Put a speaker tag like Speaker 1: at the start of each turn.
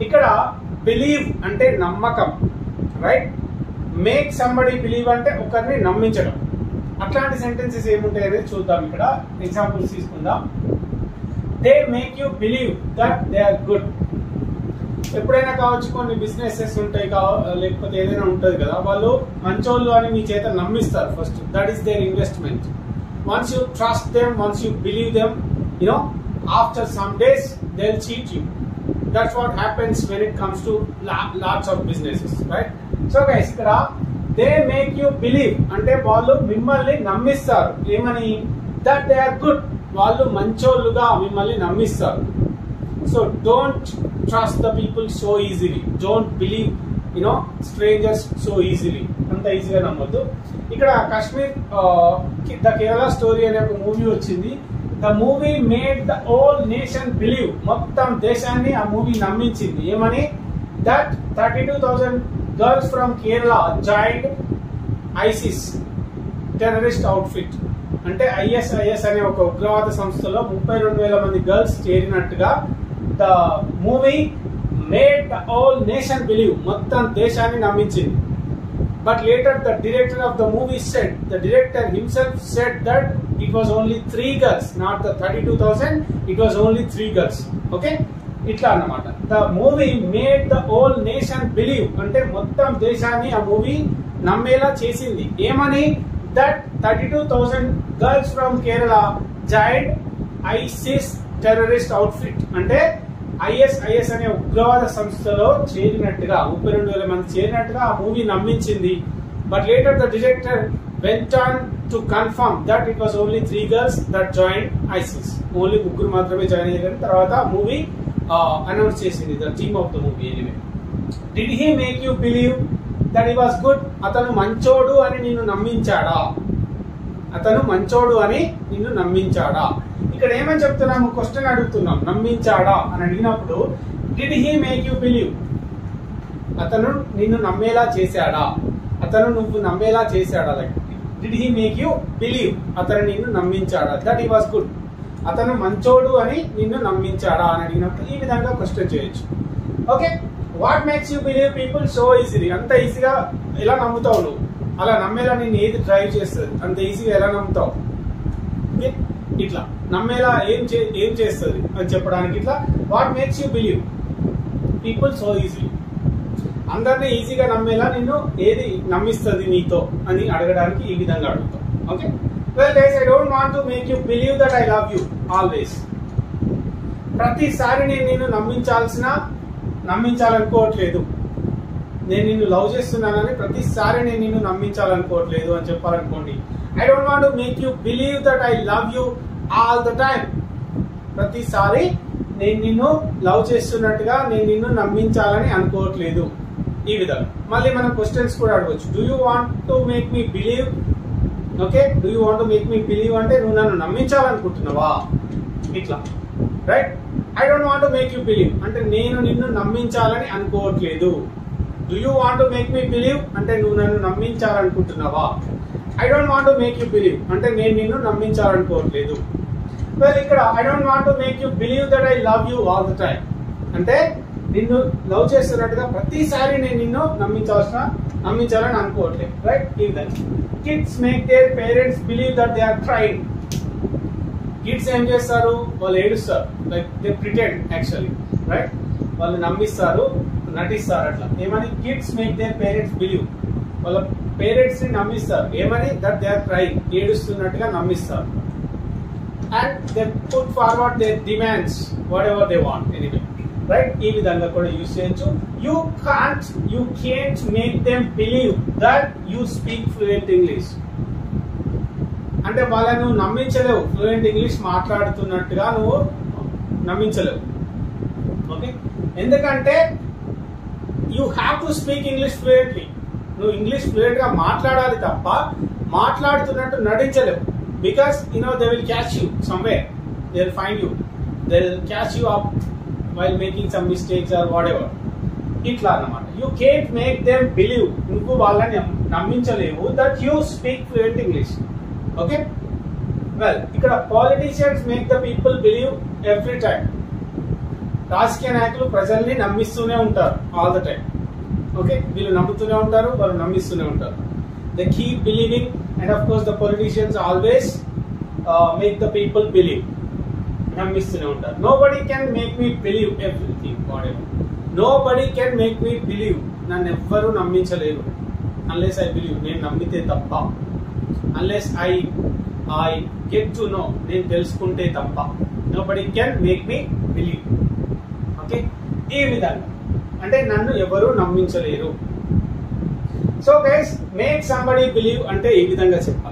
Speaker 1: ఇక్కడ బిలీవ్ అంటే నమ్మకం, రైట్? మేక్ సంబడి బిలీవ్ అంటే ఒకరిని నమ్మించడం. అట్లాంటి సెంటెన్సెస్ ఏముంటాయి అనేది చూద్దాం. ఇక్కడ ఎగ్జాంపుల్స్ తీసుకుందాం. They make you believe that they are good. ఎప్పుడైనా కావచ్చు, కొన్ని బిజినెసెస్ ఉంటాయి, లేకపోతే ఏదైనా ఉంటుంది కదా, వాళ్ళు మంచోళ్ళు అని మీ చేత నమ్మిస్తారు first. That is their investment. Once you trust them, once you believe them, after some days they'll cheat you. That's what happens when it comes to lots of businesses, right? So guys, ikkada they make you believe అంటే వాళ్ళు మిమ్మల్ని నమ్మిస్తారు. ఏమని? that they are good. వాళ్ళు మంచోళ్ళుగా మిమ్మల్ని నమ్మిస్తారు. So don't trust the people so easily. Don't believe strangers so easily. అంత ఈజీగా నమ్మొద్దు. ఇక్కడ కాశ్మీర్ ద కేరళ స్టోరీ అనే ఒక మూవీ వచ్చింది. The movie made the whole nation believe. మొత్తం దేశాన్ని ఆ మూవీ నమ్మించింది. ఏమని? That 32,000 girls from Kerala joined ISIS terrorist outfit. అంటే ISIS అనే ఒక ఉగ్రవాద సంస్థలో 32,000 మంది గర్ల్స్ చేరినట్టుగా the movie made the whole nation believe. మొత్తం దేశాన్ని నమ్మించింది. But later the director of the movie said, the director himself said that it was only 3 girls, not the 32,000, it was only 3 girls. Okay? ఇట్లా అన్నమాట. The movie made the whole nation believe. అంటే మొత్తం దేశాన్ని ఆ movie నమ్మేలా చేసింది. ఏమని? that 32,000 girls from Kerala joined ISIS terrorist outfit. అంటే ISIS అనే ఉగ్రవాద సంస్థలో చేరినట్టుగా 32,000 మంది చేరినట్టుగా ఆ మూవీ నమ్మించింది. But later the director went on to confirm that it was only 3 girls that join ISIS. Only 3 మాత్రమే జాయిన్ అయ్యారు. తర్వాత మూవీ అనౌన్స్ చేసింది the theme of the movie. Anyway, did he make you believe that he was good? అతను మంచోడు అని నిన్ను నమ్మించాడా? అతను మంచోడు అని నిన్ను నమ్మించాడా? ఇక్కడ ఏమని చెప్తున్నాము? క్వశ్చన్ అడుగుతున్నాం. నమ్మించాడా అని అడిగినప్పుడు did he make you believe? అతను నిన్ను నమ్మేలా చేశాడా? అతను నువ్వు నమ్మేలా చేశాడా? Like did he make you believe? అతను నిన్ను నమ్మించాడా? That he was good. అతను మంచోడు అని నిన్ను నమ్మించాడా అని అడిగినప్పుడు ఈ విధంగా క్వశ్చన్ చేయొచ్చు. Okay, what makes you believe people so easily? అంత ఈజీగా ఎలా నమ్ముతావు నువ్వు? అలా నమ్మేలా నిన్ను ఏది డ్రైవ్ చేస్తుంది? అంత ఈజీగా ఎలా నమ్ముతావు? ఇట్లా నమ్మేలా ఏం చేస్తుంది అని చెప్పడానికి ఇట్లా what makes you believe people so easy. అందరినీ ఈజీగా నమ్మేలా నిన్ను ఏది నమ్మిస్తుంది నీతో అని అడగడానికి ఈ విధంగా అడుగుతాం. Okay, well guys, I don't want to make you believe that I love you always. ప్రతిసారి నేను నిన్ను నమ్మించాలనుకోవట్లేదు. నేను నిన్ను లవ్ చేస్తున్నానని ప్రతిసారి నేను నిన్ను నమ్మించాలనుకోవట్లేదు అని చెప్పాలనుకోండి. I don't want to make you believe that I love you all the time. ప్రతిసారి నేను నిన్ను లవ్ చేస్తున్నట్టుగా నేను నిన్ను నమ్మించాలని అనుకోవట్లేదు. ఈ విధంగా మళ్ళీ మనం క్వశ్చన్స్ కూడా అడగవచ్చు. Do you want to make me believe? Okay, do you want to make me believe అంటే నువ్వు నన్ను నమ్మించాలనుకుంటున్నావా? ఇట్లా, right? I don't want to make you believe అంటే నేను నిన్ను నమ్మించాలని అనుకోవట్లేదు. Do you want to make me believe అంటే నువ్వు నన్ను నమ్మించాలనుకుంటున్నావా? I don't want to make you believe అంటే నేను నిన్ను నమ్మించాలనుకోవట్లేదు. వెల్, ఇక్కడ I don't want to make you believe that I love you all the time అంటే నిన్ను లవ్ చేస్తున్నట్టుగా ప్రతిసారి నేను నిన్ను నమ్మించాలని అనుకోవట్లేదు, రైట్? ఈ విధంగా kids make their parents believe that they are trying. Kids ఏం చేస్తారు? వాళ్ళు ఏడుస్తారు, like they pretend actually, right? వాళ్ళు నమ్మిస్తారు, నటిస్తారు. అట్లా ఏమని? Kids make their parents believe. వాళ్ళ పేరెంట్స్ ని నమ్మిస్తారు. ఏమని? దట్ దే ఆర్ ట్రైయింగ్, ఏడుస్తున్నట్టుగా నమ్మిస్తారు. And they put forward their demands whatever they want. Anyway, right? ఈ విధంగా కూడా యూజ్ చేయొచ్చు. You can't make them believe that you speak fluent English అంటే వాళ్ళను నమ్మించలేవు. ఫ్లూయెంట్ ఇంగ్లీష్ మాట్లాడుతున్నట్టుగా నువ్వు నమ్మించలేవు. ఓకే, ఎందుకంటే you have to speak English fluently. నువ్వు ఇంగ్లీష్ ఫ్లూయెంట్ గా మాట్లాడాలి తప్ప మాట్లాడుతున్నట్టు నటించలేవు. Because they will catch you somewhere, they will find you, they will catch you up while making some mistakes or whatever. ఇట్లా అన్నమాట. You can't make them believe, నువ్వు వాళ్ళని నమ్మించలేవు that you speak fluent English. Okay, well, ఇక్కడ politicians make the people believe every time. రాజకీయ నాయకులు ప్రజల్ని నమ్మిస్తూనే ఉంటారు ఆల్ ద టైం. ఓకే, వీళ్ళు నమ్ముతూనే ఉంటారు, వాళ్ళు నమ్మిస్తూనే ఉంటారు. They keep believing and of course the politicians always make the people believe. నమ్మిస్తూనే ఉంటారు. Nobody can make me believe everything whatever. Nobody can make me believe. నన్ను ఎవ్వరూ నమ్మించలేరు అన్లెస్ ఐ బిలీవ్. నేను నమ్మితే తప్ప. Unless I get to know, నేను తెలుసుకుంటే తప్ప. Nobody can make me believe. Okay, ఈ విధంగా అంటే నన్ను ఎవరు నమ్మించలేరు. So guys, make somebody believe అంటే ఈ విధంగా చెప్పాలి.